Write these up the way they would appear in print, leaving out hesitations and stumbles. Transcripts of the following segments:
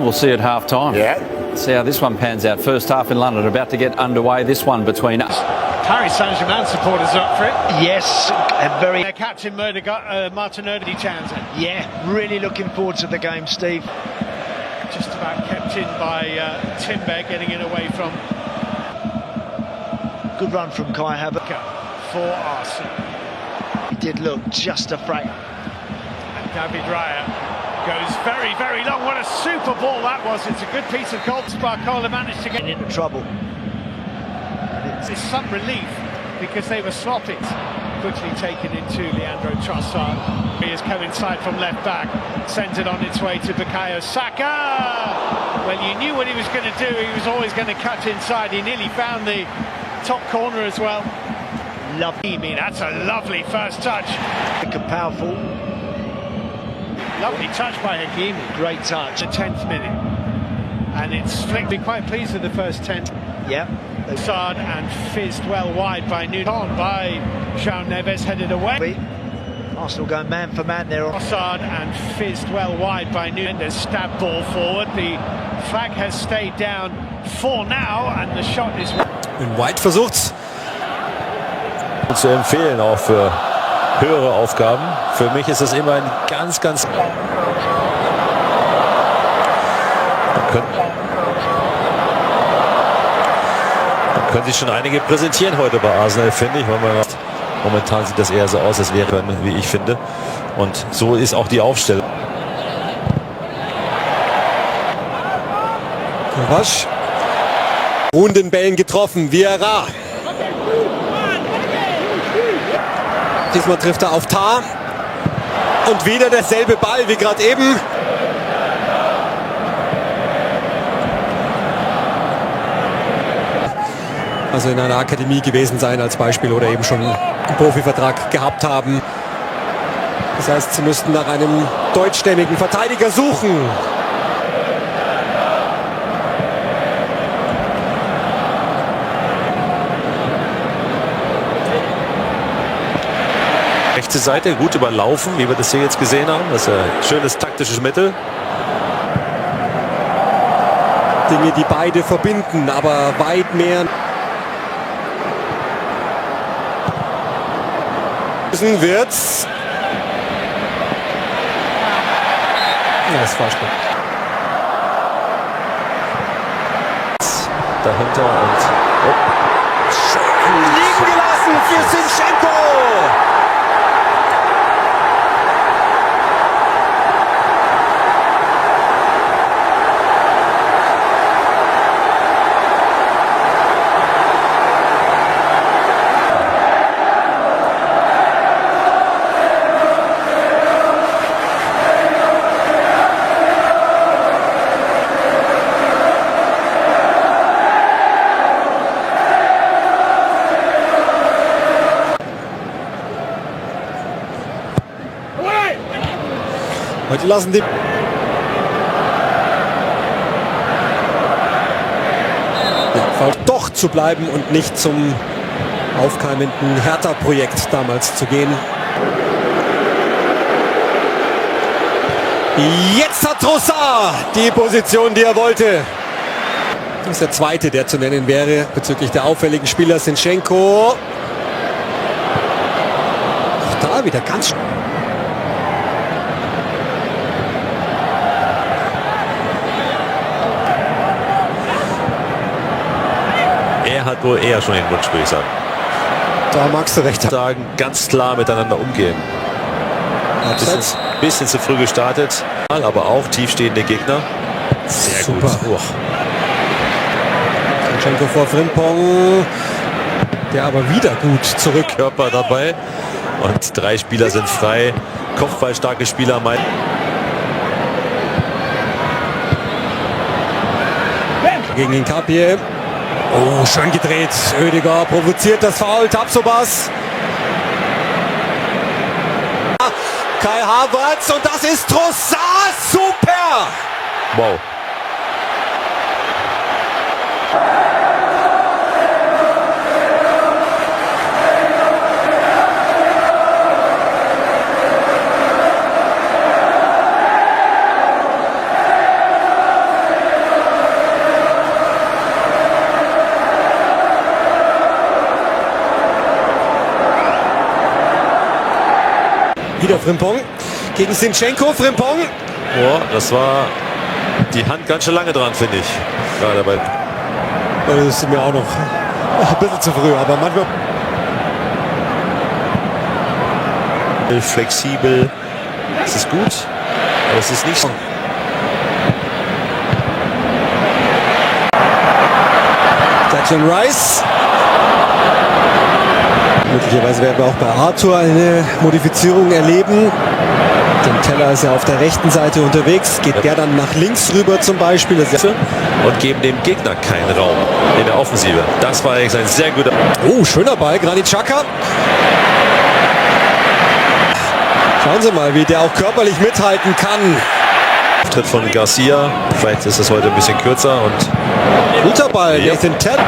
We'll see at half time. Yeah. See how this one pans out. First half in London, about to get underway. This one between us. Paris Saint-Germain supporters are up for it. Yes, very. Captain Martin Townsend. Yeah, really looking forward to the game, Steve. Just about kept in by Timber, getting it away from. Good run from Kai Havertz For Arsenal. He did look just a fraction. And David Raya goes very, very long. What a super ball that was. It's a good piece of goal. Sparcola managed to get into trouble. It's some relief because they were sloppy. Quickly taken into Leandro Trossard. He has come inside from left back. Sends it on its way to Bukayo Saka. Well, you knew what he was going to do. He was always going to cut inside. He nearly found the top corner as well. Lovely. That's a lovely first touch. Powerful. Lovely touch by Hakimi. Great touch. The 10th minute. And it's flicked. Be quite pleased with the first 10. Yeah. Trossard and fizzed well wide by Newton. By João Neves, headed away. Arsenal going man for man there. Trossard and fizzed well wide by Newton. There's stab ball forward. The flag has stayed down for now and the shot is... Und White versucht's. Zu empfehlen, auch für höhere Aufgaben. Für mich ist es immer ein ganz... Man können sich schon einige präsentieren heute bei Arsenal, finde ich. Weil momentan sieht das eher so aus, als wäre, wie ich finde. Und so ist auch die Aufstellung. Kovac. Runden Bällen getroffen. Vieira. Diesmal trifft er auf Tar. Und wieder derselbe Ball wie gerade eben. Also in einer Akademie gewesen sein als Beispiel oder eben schon einen Profivertrag gehabt haben. Das heißt, sie müssten nach einem deutschstämmigen Verteidiger suchen. Rechte Seite, gut überlaufen, wie wir das hier jetzt gesehen haben. Das ist ein schönes taktisches Mittel. Dinge, die beide verbinden, aber weit mehr. Wird's. Ja, das ist falsch. Dahinter und liegen gelassen für Zinchenko. Heute lassen die doch zu bleiben und nicht zum aufkeimenden Hertha-Projekt damals zu gehen. Jetzt hat Trossard die Position, die er wollte. Das ist der zweite, der zu nennen wäre bezüglich der auffälligen Spieler. Zinchenko. Auch da wieder ganz... Er hat wohl eher schon den Wunsch, würde ich sagen. Da magst du recht sagen, ganz klar miteinander umgehen. Bisschen zu früh gestartet, aber auch tiefstehende Gegner. Sehr super. Gut. Zinchenko vor Frimpong, der aber wieder gut zurück. Körper dabei und 3 Spieler sind frei. Kopfballstarke Spieler. Gegen den Kapie. Oh, schön gedreht. Oedegaard provoziert das Foul. Tapsobas. Kai Havertz und das ist Trossard. Super. Wow. Wieder Frimpong gegen Zinchenko. Frimpong. Oh, das war die Hand ganz schön lange dran, finde ich. Gerade bei. Das ist mir auch noch ein bisschen zu früh, aber manchmal. Flexibel. Es ist gut, aber es ist nicht so. Declan Rice. Möglicherweise werden wir auch bei Arthur eine Modifizierung erleben. Denn Teller ist ja auf der rechten Seite unterwegs. Geht der dann nach links rüber zum Beispiel? Und geben dem Gegner keinen Raum in der Offensive. Das war eigentlich ein sehr guter... Oh, schöner Ball, Granit Xhaka. Schauen Sie mal, wie der auch körperlich mithalten kann. Auftritt von Garcia. Vielleicht ist es heute ein bisschen kürzer. Und guter Ball, ja. Nathan Teller.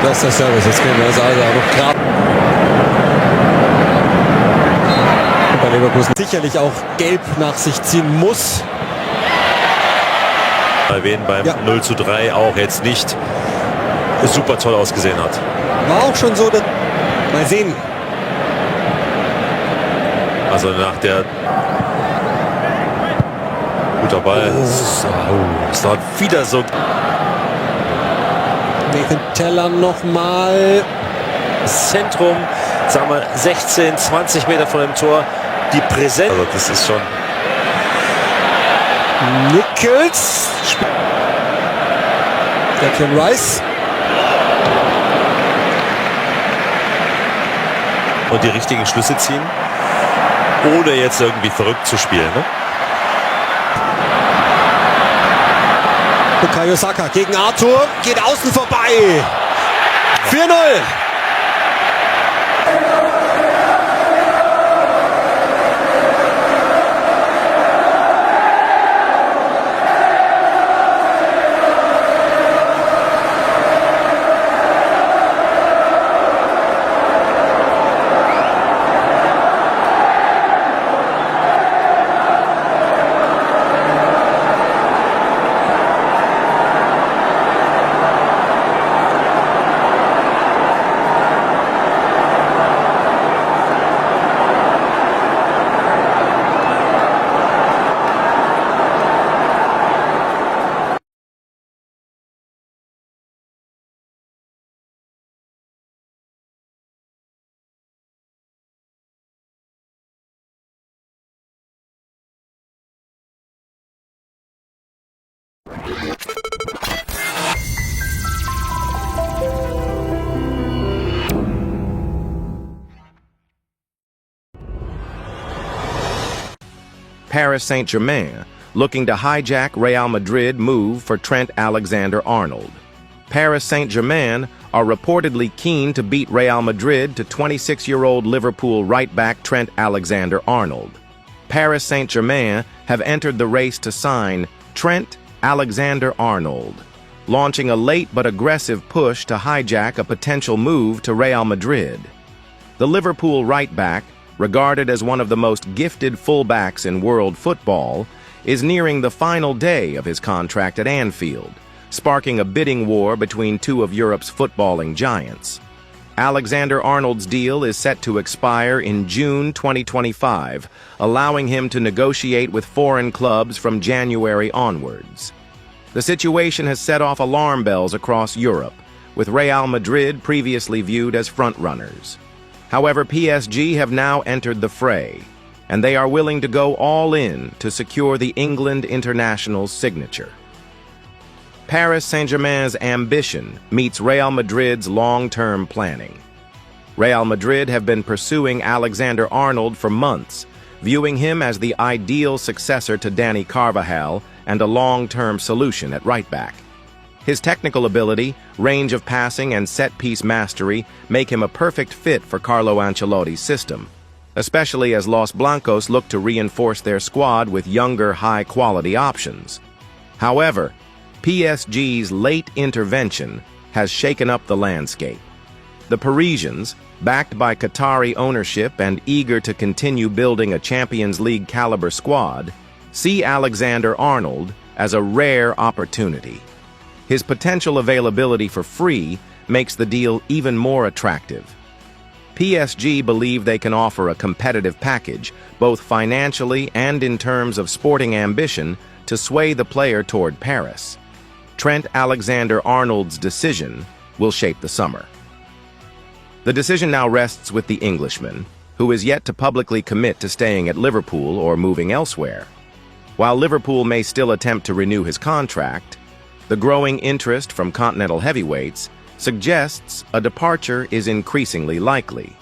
Das ist der Service, jetzt gehen wir das also noch grad. Bei Leverkusen sicherlich auch gelb nach sich ziehen muss. Erwähnen beim 0:3 auch jetzt nicht super toll ausgesehen hat. War auch schon so, dass mal sehen. Also nach der guter Ball. Es dauert wieder so. Nathan Teller nochmal. Zentrum, sagen wir 16, 20 Meter von dem Tor. Die Präsenz. Also das ist schon. Nichols. Declan Rice. Und die richtigen Schlüsse ziehen, ohne jetzt irgendwie verrückt zu spielen. Ne? Bukayo Saka gegen Arthur, geht außen vorbei. 4-0. Paris Saint-Germain looking to hijack Real Madrid move for Trent Alexander-Arnold. Paris Saint-Germain are reportedly keen to beat Real Madrid to 26-year-old Liverpool right-back Trent Alexander-Arnold. Paris Saint-Germain have entered the race to sign Trent Alexander-Arnold, launching a late but aggressive push to hijack a potential move to Real Madrid. The Liverpool right-back, regarded as one of the most gifted fullbacks in world football, is nearing the final day of his contract at Anfield, sparking a bidding war between two of Europe's footballing giants. Alexander-Arnold's deal is set to expire in June 2025, allowing him to negotiate with foreign clubs from January onwards. The situation has set off alarm bells across Europe, with Real Madrid previously viewed as frontrunners. However, PSG have now entered the fray, and they are willing to go all in to secure the England international's signature. Paris Saint-Germain's ambition meets Real Madrid's long-term planning. Real Madrid have been pursuing Alexander-Arnold for months, viewing him as the ideal successor to Dani Carvajal and a long-term solution at right-back. His technical ability, range of passing, and set-piece mastery make him a perfect fit for Carlo Ancelotti's system, especially as Los Blancos look to reinforce their squad with younger, high-quality options. However, PSG's late intervention has shaken up the landscape. The Parisians, backed by Qatari ownership and eager to continue building a Champions League caliber squad, see Alexander-Arnold as a rare opportunity. His potential availability for free makes the deal even more attractive. PSG believe they can offer a competitive package, both financially and in terms of sporting ambition, to sway the player toward Paris. Trent Alexander-Arnold's decision will shape the summer. The decision now rests with the Englishman, who is yet to publicly commit to staying at Liverpool or moving elsewhere. While Liverpool may still attempt to renew his contract, the growing interest from continental heavyweights suggests a departure is increasingly likely.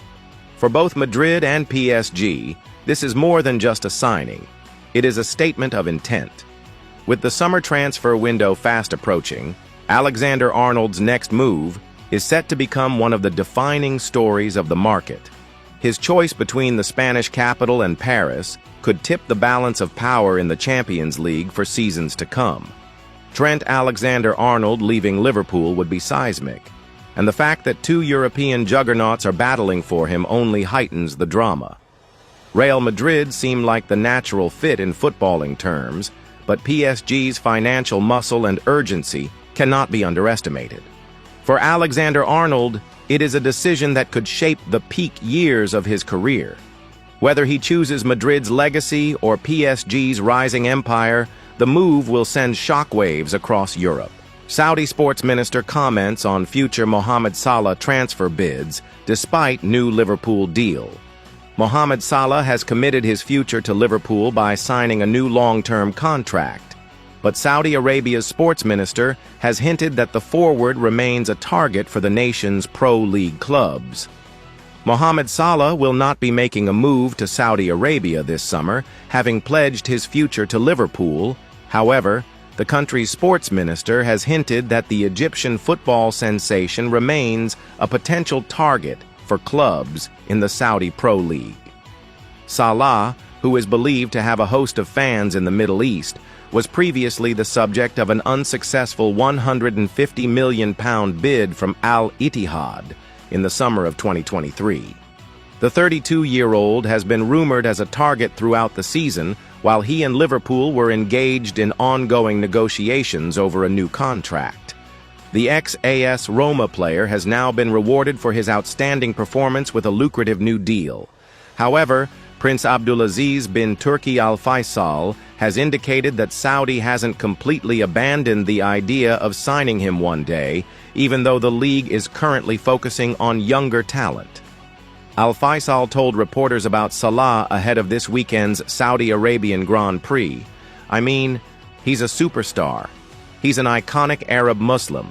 For both Madrid and PSG, this is more than just a signing. It is a statement of intent. With the summer transfer window fast approaching, Alexander-Arnold's next move is set to become one of the defining stories of the market. His choice between the Spanish capital and Paris could tip the balance of power in the Champions League for seasons to come. Trent Alexander-Arnold leaving Liverpool would be seismic, and the fact that two European juggernauts are battling for him only heightens the drama. Real Madrid seem like the natural fit in footballing terms, but PSG's financial muscle and urgency cannot be underestimated. For Alexander-Arnold, it is a decision that could shape the peak years of his career. Whether he chooses Madrid's legacy or PSG's rising empire, the move will send shockwaves across Europe. Saudi sports minister comments on future Mohamed Salah transfer bids despite new Liverpool deal. Mohamed Salah has committed his future to Liverpool by signing a new long-term contract, but Saudi Arabia's sports minister has hinted that the forward remains a target for the nation's pro-league clubs. Mohamed Salah will not be making a move to Saudi Arabia this summer, having pledged his future to Liverpool. However, the country's sports minister has hinted that the Egyptian football sensation remains a potential target for clubs in the Saudi Pro League. Salah, who is believed to have a host of fans in the Middle East, was previously the subject of an unsuccessful £150 million bid from Al Ittihad in the summer of 2023. The 32-year-old has been rumored as a target throughout the season, while he and Liverpool were engaged in ongoing negotiations over a new contract. The ex-AS Roma player has now been rewarded for his outstanding performance with a lucrative new deal. However, Prince Abdulaziz bin Turki Al Faisal has indicated that Saudi hasn't completely abandoned the idea of signing him one day, even though the league is currently focusing on younger talent. Al Faisal told reporters about Salah ahead of this weekend's Saudi Arabian Grand Prix. "I mean, he's a superstar. He's an iconic Arab Muslim.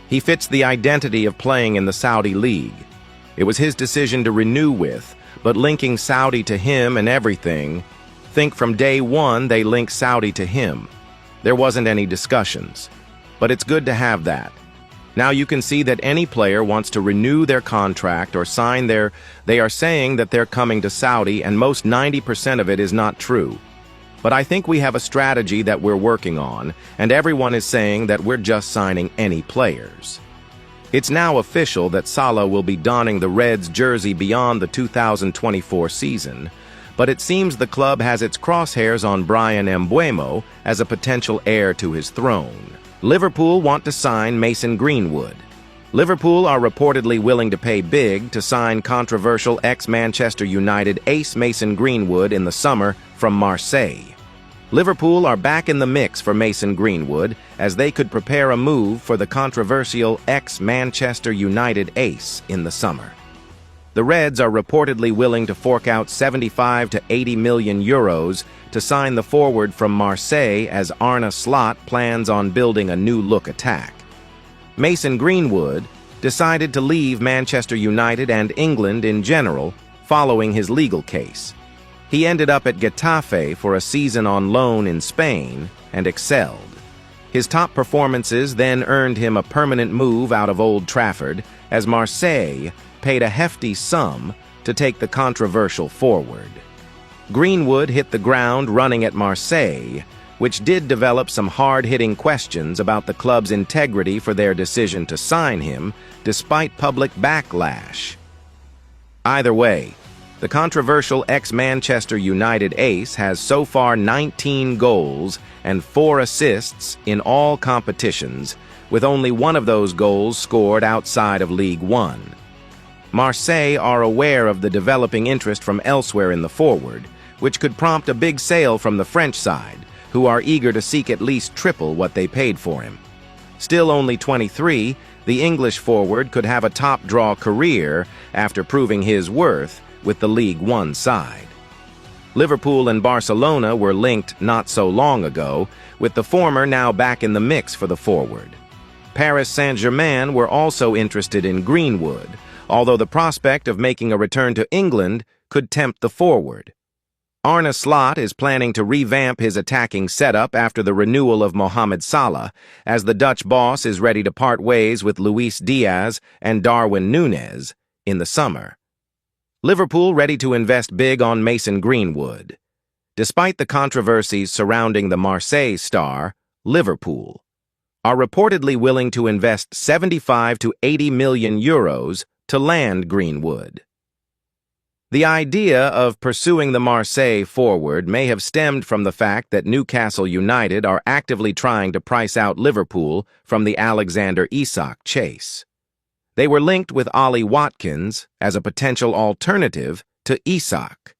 He fits the identity of playing in the Saudi league. It was his decision to renew with, but linking Saudi to him and everything, think from day one they link Saudi to him. There wasn't any discussions. But it's good to have that. Now you can see that any player wants to renew their contract or sign they are saying that they're coming to Saudi, and most 90% of it is not true. But I think we have a strategy that we're working on, and everyone is saying that we're just signing any players." It's now official that Salah will be donning the Reds jersey beyond the 2024 season, but it seems the club has its crosshairs on Brian Mbeumo as a potential heir to his throne. Liverpool want to sign Mason Greenwood. Liverpool are reportedly willing to pay big to sign controversial ex-Manchester United ace Mason Greenwood in the summer from Marseille. Liverpool are back in the mix for Mason Greenwood, as they could prepare a move for the controversial ex-Manchester United ace in the summer. The Reds are reportedly willing to fork out 75 to 80 million euros to sign the forward from Marseille, as Arne Slot plans on building a new-look attack. Mason Greenwood decided to leave Manchester United and England in general following his legal case. He ended up at Getafe for a season on loan in Spain and excelled. His top performances then earned him a permanent move out of Old Trafford, as Marseille paid a hefty sum to take the controversial forward. Greenwood hit the ground running at Marseille, which did develop some hard-hitting questions about the club's integrity for their decision to sign him, despite public backlash. Either way, The controversial ex-Manchester United ace has so far 19 goals and 4 assists in all competitions, with only one of those goals scored outside of League One. Marseille are aware of the developing interest from elsewhere in the forward, which could prompt a big sale from the French side, who are eager to seek at least triple what they paid for him. Still only 23, the English forward could have a top-draw career after proving his worth with the League One side. Liverpool and Barcelona were linked not so long ago, with the former now back in the mix for the forward. Paris Saint-Germain were also interested in Greenwood, although the prospect of making a return to England could tempt the forward. Arne Slot is planning to revamp his attacking setup after the renewal of Mohamed Salah, as the Dutch boss is ready to part ways with Luis Diaz and Darwin Núñez in the summer. Liverpool ready to invest big on Mason Greenwood. Despite the controversies surrounding the Marseille star, Liverpool are reportedly willing to invest 75 to 80 million euros to land Greenwood. The idea of pursuing the Marseille forward may have stemmed from the fact that Newcastle United are actively trying to price out Liverpool from the Alexander Isak chase. They were linked with Ollie Watkins as a potential alternative to Isak,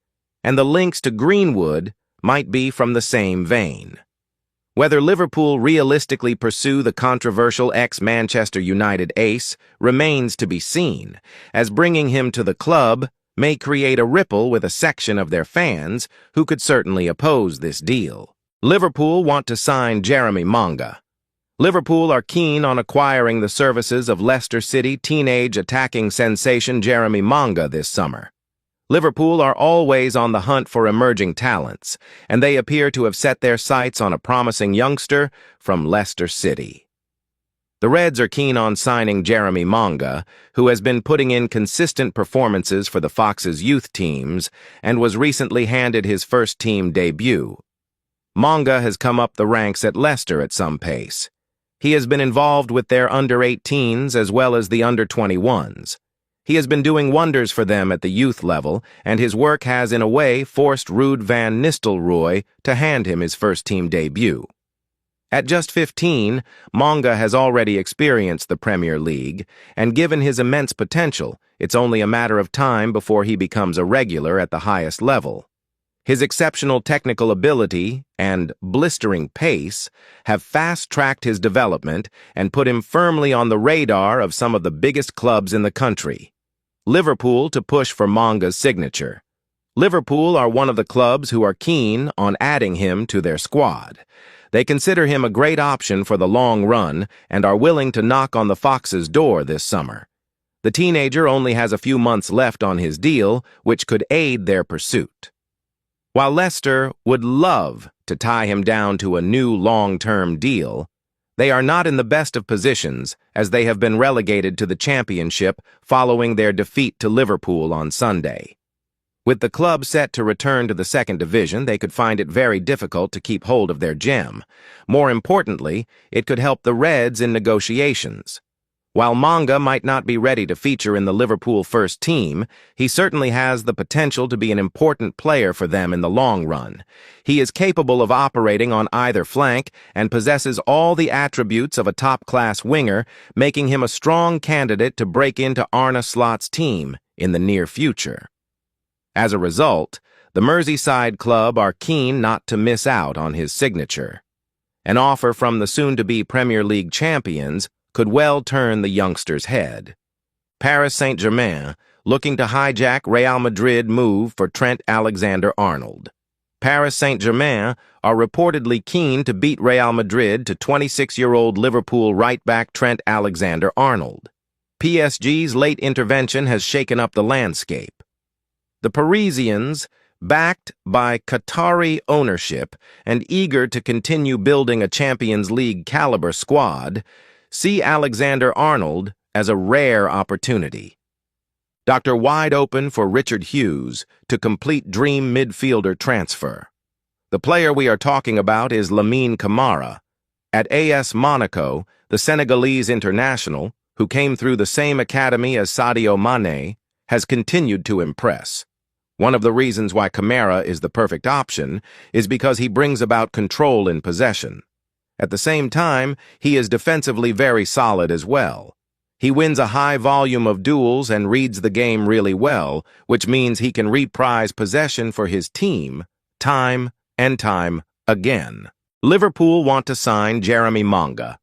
and the links to Greenwood might be from the same vein. Whether Liverpool realistically pursue the controversial ex-Manchester United ace remains to be seen, as bringing him to the club may create a ripple with a section of their fans who could certainly oppose this deal. Liverpool want to sign Jeremy Manga. Liverpool are keen on acquiring the services of Leicester City teenage attacking sensation Jeremy Manga this summer. Liverpool are always on the hunt for emerging talents, and they appear to have set their sights on a promising youngster from Leicester City. The Reds are keen on signing Jeremy Manga, who has been putting in consistent performances for the Foxes' youth teams and was recently handed his first-team debut. Manga has come up the ranks at Leicester at some pace. He has been involved with their under-18s as well as the under-21s. He has been doing wonders for them at the youth level, and his work has in a way forced Ruud van Nistelrooy to hand him his first-team debut. At just 15, Manga has already experienced the Premier League, and given his immense potential, it's only a matter of time before he becomes a regular at the highest level. His exceptional technical ability and blistering pace have fast-tracked his development and put him firmly on the radar of some of the biggest clubs in the country. Liverpool to push for Manga's signature. Liverpool are one of the clubs who are keen on adding him to their squad. They consider him a great option for the long run and are willing to knock on the Foxes' door this summer. The teenager only has a few months left on his deal, which could aid their pursuit. While Leicester would love to tie him down to a new long-term deal, they are not in the best of positions as they have been relegated to the Championship following their defeat to Liverpool on Sunday. With the club set to return to the second division, they could find it very difficult to keep hold of their gem. More importantly, it could help the Reds in negotiations. While Manga might not be ready to feature in the Liverpool first team, he certainly has the potential to be an important player for them in the long run. He is capable of operating on either flank and possesses all the attributes of a top-class winger, making him a strong candidate to break into Arne Slot's team in the near future. As a result, the Merseyside club are keen not to miss out on his signature. An offer from the soon-to-be Premier League champions could well turn the youngster's head. Paris Saint-Germain looking to hijack Real Madrid move for Trent Alexander-Arnold. Paris Saint-Germain are reportedly keen to beat Real Madrid to 26-year-old Liverpool right-back Trent Alexander-Arnold. PSG's late intervention has shaken up the landscape. The Parisians, backed by Qatari ownership and eager to continue building a Champions League caliber squad, see Alexander-Arnold as a rare opportunity. Dr. Wide open for Richard Hughes to complete dream midfielder transfer. The player we are talking about is Lamine Camara. At AS Monaco, the Senegalese international, who came through the same academy as Sadio Mane, has continued to impress. One of the reasons why Kamara is the perfect option is because he brings about control in possession. At the same time, he is defensively very solid as well. He wins a high volume of duels and reads the game really well, which means he can reprise possession for his team time and time again. Liverpool want to sign Jeremy Manga.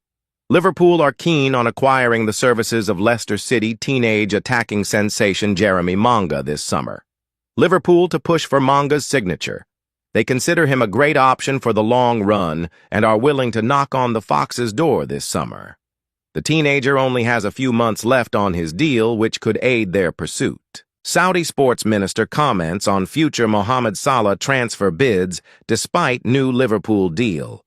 Liverpool are keen on acquiring the services of Leicester City teenage attacking sensation Jeremy Manga this summer. Liverpool to push for Manga's signature. They consider him a great option for the long run and are willing to knock on the Fox's door this summer. The teenager only has a few months left on his deal, which could aid their pursuit. Saudi sports minister comments on future Mohamed Salah transfer bids despite new Liverpool deal.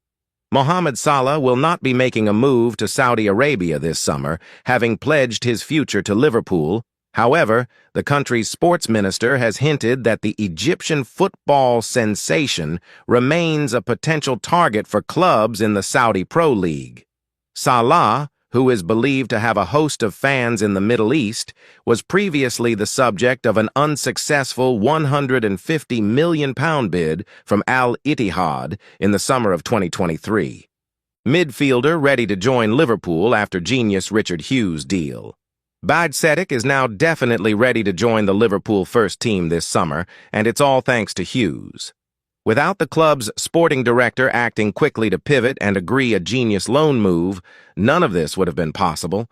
Mohamed Salah will not be making a move to Saudi Arabia this summer, having pledged his future to Liverpool. However, the country's sports minister has hinted that the Egyptian football sensation remains a potential target for clubs in the Saudi Pro League. Salah, who is believed to have a host of fans in the Middle East, was previously the subject of an unsuccessful £150 million bid from Al Ittihad in the summer of 2023. Midfielder ready to join Liverpool after genius Richard Hughes' deal. Bajcetic is now definitely ready to join the Liverpool first team this summer, and it's all thanks to Hughes. Without the club's sporting director acting quickly to pivot and agree a genius loan move, none of this would have been possible.